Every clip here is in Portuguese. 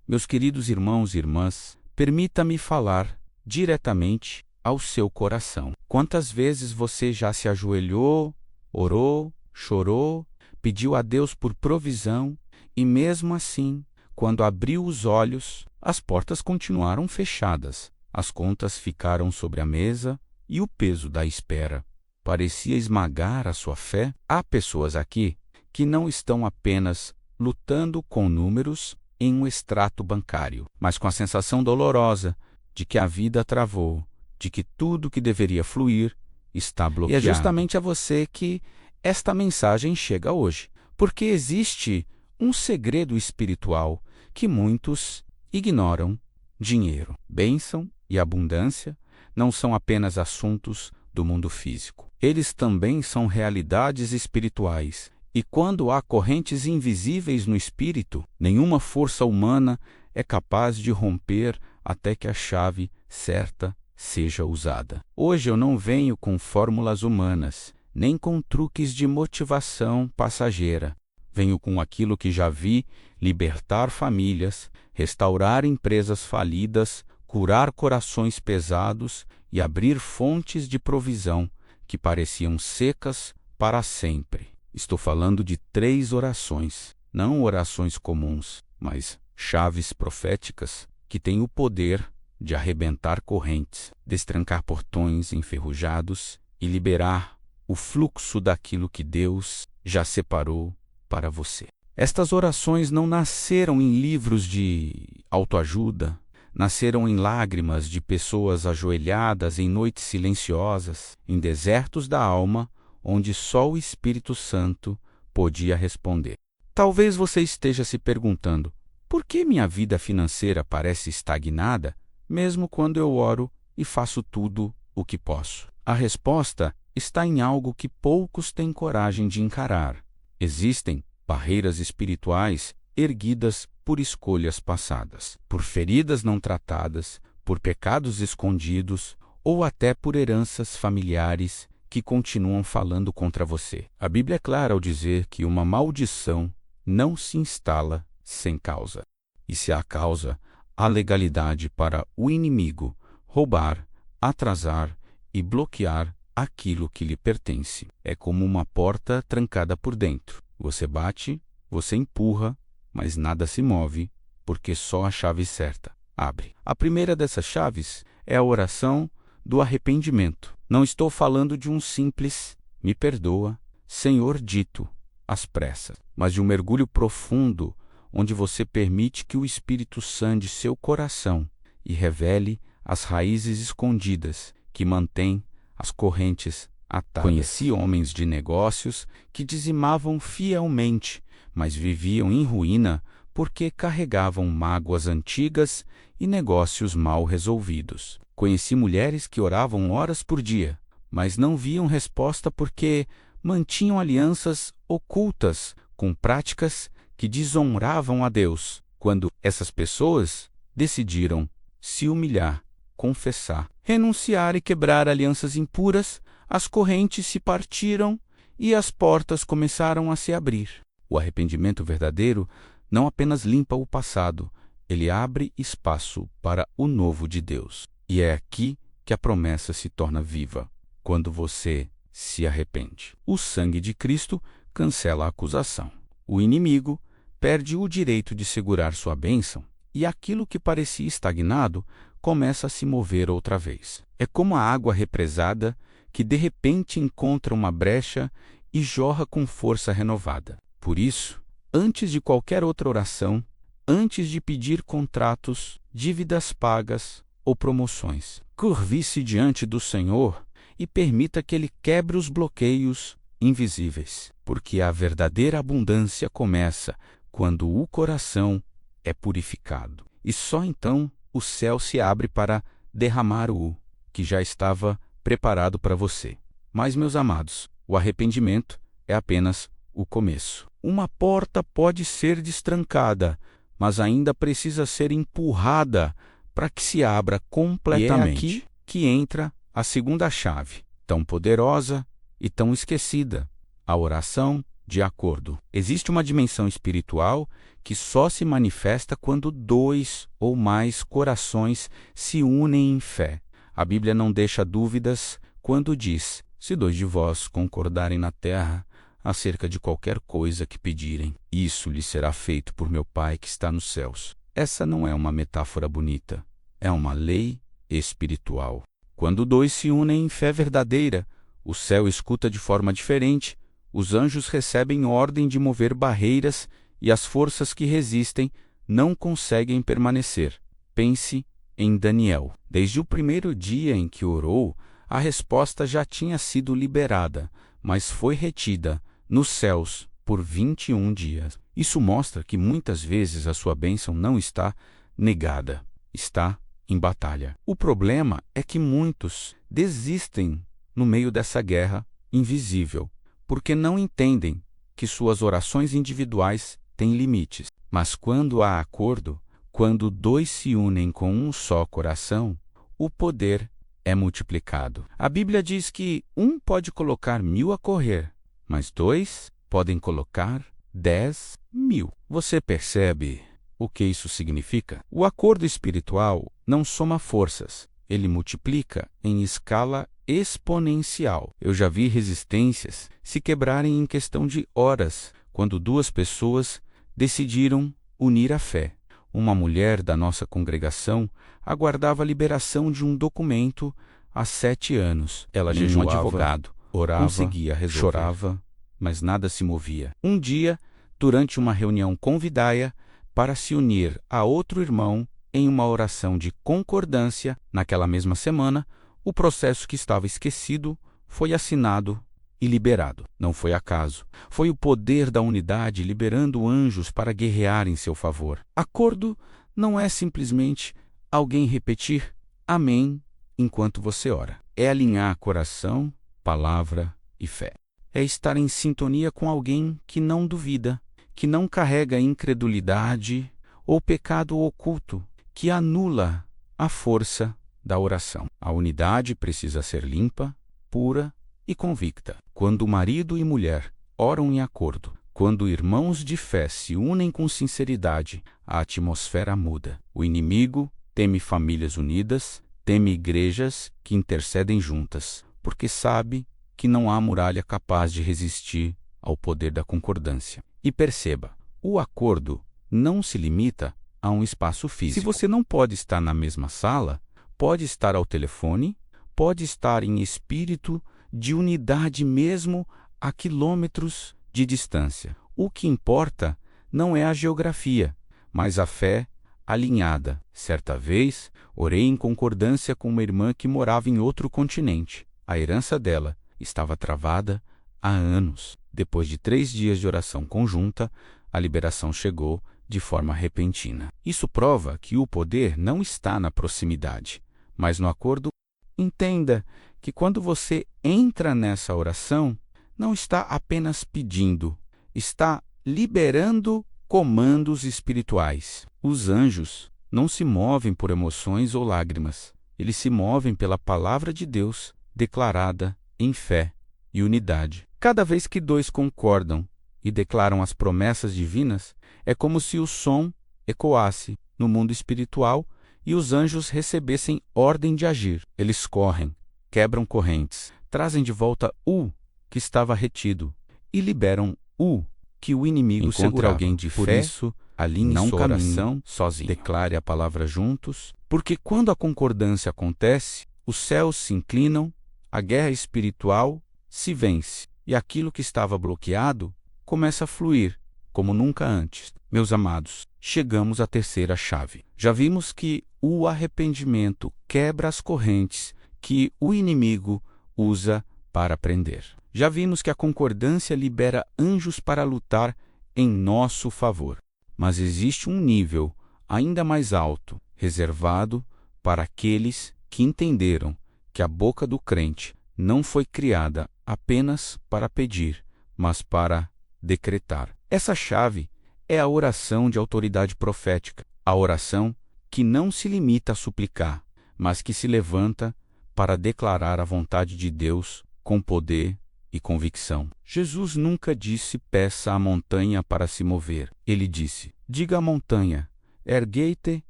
Meus queridos irmãos e irmãs, permita-me falar diretamente ao seu coração. Quantas vezes você já se ajoelhou, orou, chorou, pediu a Deus por provisão e mesmo assim, quando abriu os olhos, as portas continuaram fechadas, as contas ficaram sobre a mesa e o peso da espera parecia esmagar a sua fé? Há pessoas aqui que não estão apenas lutando com números em um extrato bancário, mas com a sensação dolorosa de que a vida travou, de que tudo que deveria fluir está bloqueado. E é justamente a você que esta mensagem chega hoje, porque existe um segredo espiritual que muitos ignoram. Dinheiro, bênção e abundância não são apenas assuntos do mundo físico. Eles também são realidades espirituais. E quando há correntes invisíveis no espírito, nenhuma força humana é capaz de romper até que a chave certa seja usada. Hoje eu não venho com fórmulas humanas, nem com truques de motivação passageira. Venho com aquilo que já vi libertar famílias, restaurar empresas falidas, curar corações pesados e abrir fontes de provisão que pareciam secas para sempre. Estou falando de 3 orações, não orações comuns, mas chaves proféticas que têm o poder de arrebentar correntes, destrancar portões enferrujados e liberar o fluxo daquilo que Deus já separou para você. Estas orações não nasceram em livros de autoajuda, nasceram em lágrimas de pessoas ajoelhadas em noites silenciosas, em desertos da alma, onde só o Espírito Santo podia responder. Talvez você esteja se perguntando, por que minha vida financeira parece estagnada, mesmo quando eu oro e faço tudo o que posso? A resposta está em algo que poucos têm coragem de encarar. Existem barreiras espirituais erguidas por escolhas passadas, por feridas não tratadas, por pecados escondidos ou até por heranças familiares que continuam falando contra você. A Bíblia é clara ao dizer que uma maldição não se instala sem causa. E se há causa, há legalidade para o inimigo roubar, atrasar e bloquear aquilo que lhe pertence. É como uma porta trancada por dentro. Você bate, você empurra, mas nada se move, porque só a chave certa abre. A primeira dessas chaves é a oração do arrependimento. Não estou falando de um simples "me perdoa, Senhor" dito às pressas, mas de um mergulho profundo, onde você permite que o Espírito sande seu coração e revele as raízes escondidas que mantêm as correntes atadas. Conheci homens de negócios que dizimavam fielmente, mas viviam em ruína porque carregavam mágoas antigas e negócios mal resolvidos. Conheci mulheres que oravam horas por dia, mas não viam resposta porque mantinham alianças ocultas com práticas que desonravam a Deus. Quando essas pessoas decidiram se humilhar, confessar, renunciar e quebrar alianças impuras, as correntes se partiram e as portas começaram a se abrir. O arrependimento verdadeiro não apenas limpa o passado, ele abre espaço para o novo de Deus. E é aqui que a promessa se torna viva, quando você se arrepende. O sangue de Cristo cancela a acusação. O inimigo perde o direito de segurar sua bênção e aquilo que parecia estagnado começa a se mover outra vez. É como a água represada que de repente encontra uma brecha e jorra com força renovada. Por isso, antes de qualquer outra oração, antes de pedir contratos, dívidas pagas ou promoções, curve-se diante do Senhor e permita que Ele quebre os bloqueios invisíveis, porque a verdadeira abundância começa quando o coração é purificado. E só então o céu se abre para derramar o que já estava preparado para você. Mas, meus amados, o arrependimento é apenas o começo. Uma porta pode ser destrancada, mas ainda precisa ser empurrada para que se abra completamente. E é aqui que entra a segunda chave, tão poderosa e tão esquecida, a oração de acordo. Existe uma dimensão espiritual que só se manifesta quando 2 ou mais corações se unem em fé. A Bíblia não deixa dúvidas quando diz: se 2 de vós concordarem na terra acerca de qualquer coisa que pedirem, isso lhe será feito por meu Pai que está nos céus. Essa não é uma metáfora bonita, é uma lei espiritual. Quando 2 se unem em fé verdadeira, o céu escuta de forma diferente, os anjos recebem ordem de mover barreiras e as forças que resistem não conseguem permanecer. Pense em Daniel. Desde o primeiro dia em que orou, a resposta já tinha sido liberada, mas foi retida nos céus por 21 dias. Isso mostra que muitas vezes a sua bênção não está negada, está em batalha. O problema é que muitos desistem no meio dessa guerra invisível, porque não entendem que suas orações individuais têm limites. Mas quando há acordo, quando 2 se unem com um só coração, o poder é multiplicado. A Bíblia diz que 1 pode colocar 1000 a correr, mas 2 podem colocar 10.000. Você percebe o que isso significa? O acordo espiritual não soma forças, ele multiplica em escala exponencial. Eu já vi resistências se quebrarem em questão de horas, quando 2 pessoas decidiram unir a fé. Uma mulher da nossa congregação aguardava a liberação de um documento há 7 anos. Ela jejuava, advogado, orava, conseguia resolver, chorava, mas nada se movia. Um dia, durante uma reunião, convidai-a para se unir a outro irmão em uma oração de concordância. Naquela mesma semana, o processo que estava esquecido foi assinado e liberado. Não foi acaso. Foi o poder da unidade liberando anjos para guerrear em seu favor. Acordo não é simplesmente alguém repetir amém enquanto você ora. É alinhar coração, palavra e fé. É estar em sintonia com alguém que não duvida, que não carrega incredulidade ou pecado oculto, que anula a força da oração. A unidade precisa ser limpa, pura e convicta. Quando marido e mulher oram em acordo, quando irmãos de fé se unem com sinceridade, a atmosfera muda. O inimigo teme famílias unidas, teme igrejas que intercedem juntas, porque sabe que não há muralha capaz de resistir ao poder da concordância. E perceba, o acordo não se limita a um espaço físico. Se você não pode estar na mesma sala, pode estar ao telefone, pode estar em espírito de unidade mesmo a quilômetros de distância. O que importa não é a geografia, mas a fé alinhada. Certa vez, orei em concordância com uma irmã que morava em outro continente. A herança dela estava travada há anos. Depois de 3 dias de oração conjunta, a liberação chegou de forma repentina. Isso prova que o poder não está na proximidade, mas no acordo. Entenda que quando você entra nessa oração, não está apenas pedindo, está liberando comandos espirituais. Os anjos não se movem por emoções ou lágrimas, eles se movem pela palavra de Deus declarada em fé e unidade. Cada vez que 2 concordam e declaram as promessas divinas, é como se o som ecoasse no mundo espiritual e os anjos recebessem ordem de agir. Eles correm, quebram correntes, trazem de volta o que estava retido e liberam o que o inimigo segurava. Alguém de fé, por isso, alinhe sua oração sozinho. Declare a palavra juntos, porque quando a concordância acontece, os céus se inclinam, a guerra espiritual se vence e aquilo que estava bloqueado começa a fluir como nunca antes. Meus amados, chegamos à terceira chave. Já vimos que o arrependimento quebra as correntes que o inimigo usa para prender. Já vimos que a concordância libera anjos para lutar em nosso favor. Mas existe um nível ainda mais alto, reservado para aqueles que entenderam que a boca do crente não foi criada apenas para pedir, mas para decretar. Essa chave é a oração de autoridade profética, a oração que não se limita a suplicar, mas que se levanta para declarar a vontade de Deus com poder e convicção. Jesus nunca disse: peça à montanha para se mover. Ele disse: diga à montanha: erguei-te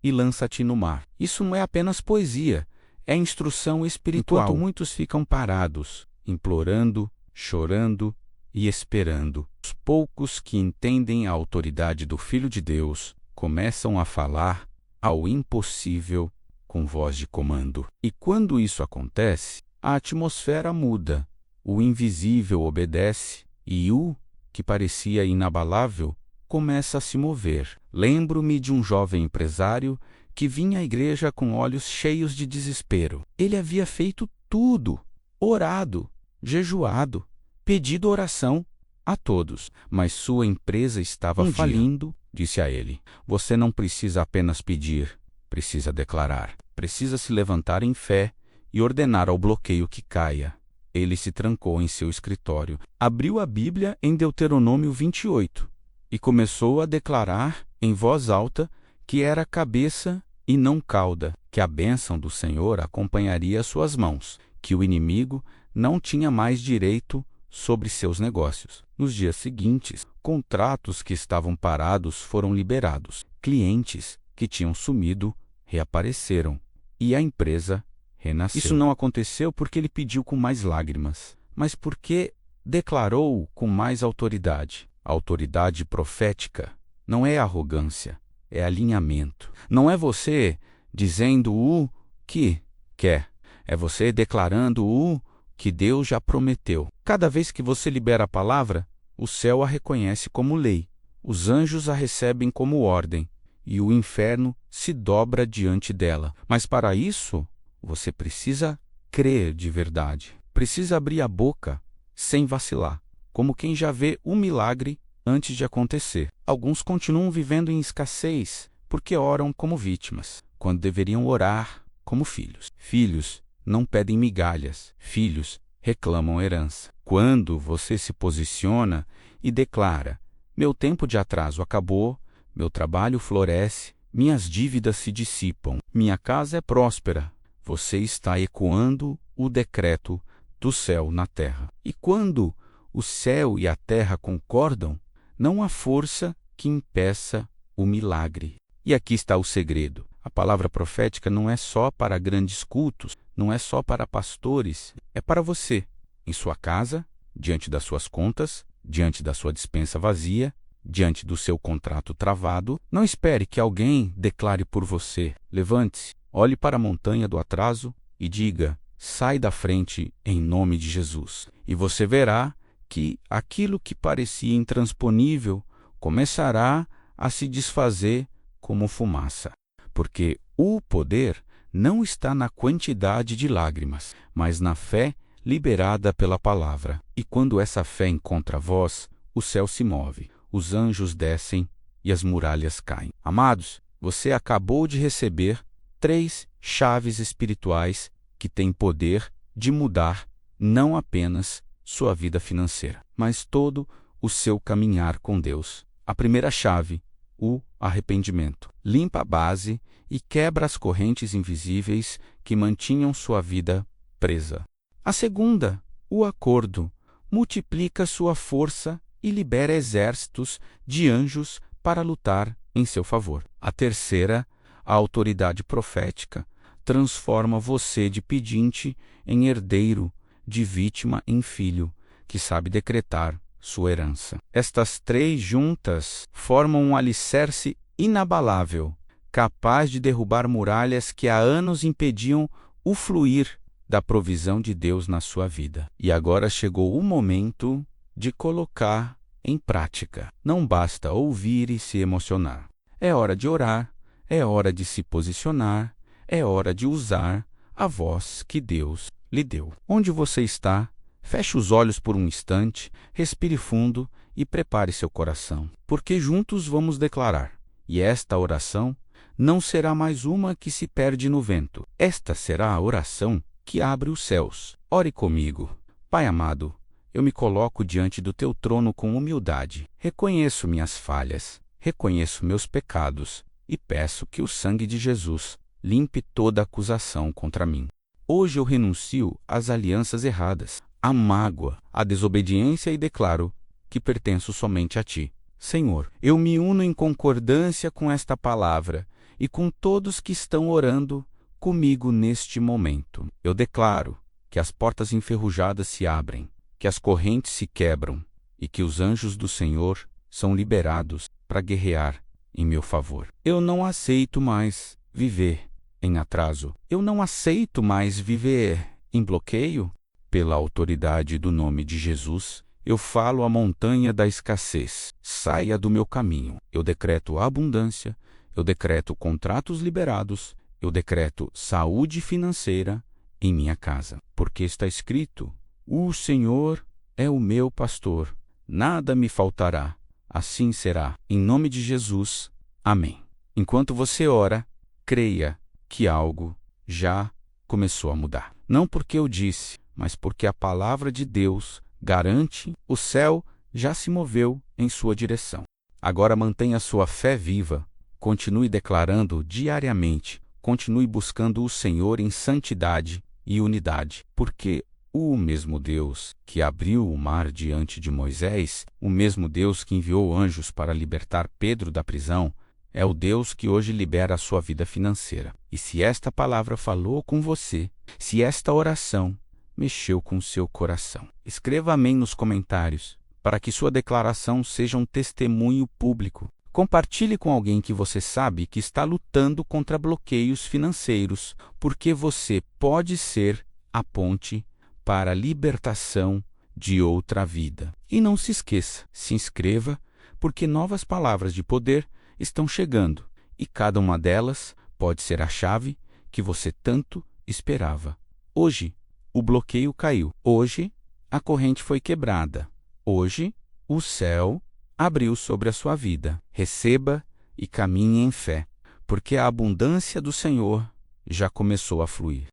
e lança-te no mar. Isso não é apenas poesia, é instrução espiritual. Enquanto muitos ficam parados, implorando, chorando e esperando, os poucos que entendem a autoridade do Filho de Deus começam a falar ao impossível com voz de comando. E quando isso acontece, a atmosfera muda, o invisível obedece e o que parecia inabalável começa a se mover. Lembro-me de um jovem empresário que vinha à igreja com olhos cheios de desespero. Ele havia feito tudo, orado, jejuado, pedido oração a todos, mas sua empresa estava falindo. Disse a ele: você não precisa apenas pedir, precisa declarar. Precisa se levantar em fé e ordenar ao bloqueio que caia. Ele se trancou em seu escritório, abriu a Bíblia em Deuteronômio 28 e começou a declarar em voz alta que era cabeça e não cauda, que a bênção do Senhor acompanharia suas mãos, que o inimigo não tinha mais direito sobre seus negócios. Nos dias seguintes, contratos que estavam parados foram liberados. Clientes que tinham sumido reapareceram e a empresa renasceu. Isso não aconteceu porque ele pediu com mais lágrimas, mas porque declarou com mais autoridade. A autoridade profética não é arrogância, é alinhamento. Não é você dizendo o que quer, é você declarando o que Deus já prometeu. Cada vez que você libera a palavra, o céu a reconhece como lei, os anjos a recebem como ordem e o inferno se dobra diante dela. Mas para isso, você precisa crer de verdade. Precisa abrir a boca sem vacilar, como quem já vê um milagre antes de acontecer. Alguns continuam vivendo em escassez porque oram como vítimas, quando deveriam orar como filhos. Filhos não pedem migalhas, filhos reclamam herança. Quando você se posiciona e declara: meu tempo de atraso acabou, meu trabalho floresce, minhas dívidas se dissipam, minha casa é próspera, você está ecoando o decreto do céu na terra. E quando o céu e a terra concordam, não há força que impeça o milagre. E aqui está o segredo. A palavra profética não é só para grandes cultos, não é só para pastores, é para você, em sua casa, diante das suas contas, diante da sua despensa vazia, diante do seu contrato travado. Não espere que alguém declare por você. Levante-se, olhe para a montanha do atraso e diga: sai da frente em nome de Jesus. E você verá que aquilo que parecia intransponível começará a se desfazer como fumaça. Porque o poder não está na quantidade de lágrimas, mas na fé liberada pela palavra. E quando essa fé encontra voz, o céu se move, os anjos descem e as muralhas caem. Amados, você acabou de receber 3 chaves espirituais que têm poder de mudar não apenas sua vida financeira, mas todo o seu caminhar com Deus. A primeira chave, o arrependimento, limpa a base e quebra as correntes invisíveis que mantinham sua vida presa. A segunda, o acordo, multiplica sua força e libera exércitos de anjos para lutar em seu favor. A terceira, a autoridade profética, transforma você de pedinte em herdeiro, de vítima em filho, que sabe decretar sua herança. Estas 3 juntas formam um alicerce inabalável, capaz de derrubar muralhas que há anos impediam o fluir da provisão de Deus na sua vida. E agora chegou o momento de colocar em prática. Não basta ouvir e se emocionar. É hora de orar, é hora de se posicionar, é hora de usar a voz que Deus lhe deu. Onde você está, feche os olhos por um instante, respire fundo e prepare seu coração, porque juntos vamos declarar. E esta oração não será mais uma que se perde no vento. Esta será a oração que abre os céus. Ore comigo. Pai amado, eu me coloco diante do teu trono com humildade. Reconheço minhas falhas, reconheço meus pecados e peço que o sangue de Jesus limpe toda acusação contra mim. Hoje eu renuncio às alianças erradas, a mágoa, a desobediência e declaro que pertenço somente a Ti. Senhor, eu me uno em concordância com esta palavra e com todos que estão orando comigo neste momento. Eu declaro que as portas enferrujadas se abrem, que as correntes se quebram e que os anjos do Senhor são liberados para guerrear em meu favor. Eu não aceito mais viver em atraso. Eu não aceito mais viver em bloqueio. Pela autoridade do nome de Jesus, eu falo à montanha da escassez: saia do meu caminho. Eu decreto abundância, eu decreto contratos liberados, eu decreto saúde financeira em minha casa. Porque está escrito: o Senhor é o meu pastor, nada me faltará. Assim será. Em nome de Jesus. Amém. Enquanto você ora, creia que algo já começou a mudar. Não porque eu disse, mas porque a palavra de Deus garante, o céu já se moveu em sua direção. Agora mantenha sua fé viva, continue declarando diariamente, continue buscando o Senhor em santidade e unidade, porque o mesmo Deus que abriu o mar diante de Moisés, o mesmo Deus que enviou anjos para libertar Pedro da prisão, é o Deus que hoje libera a sua vida financeira. E se esta palavra falou com você, se esta oração mexeu com seu coração, escreva amém nos comentários, para que sua declaração seja um testemunho público. Compartilhe com alguém que você sabe que está lutando contra bloqueios financeiros, porque você pode ser a ponte para a libertação de outra vida. E não se esqueça, se inscreva, porque novas palavras de poder estão chegando, e cada uma delas pode ser a chave que você tanto esperava. Hoje, o bloqueio caiu. Hoje, a corrente foi quebrada. Hoje, o céu abriu sobre a sua vida. Receba e caminhe em fé, porque a abundância do Senhor já começou a fluir.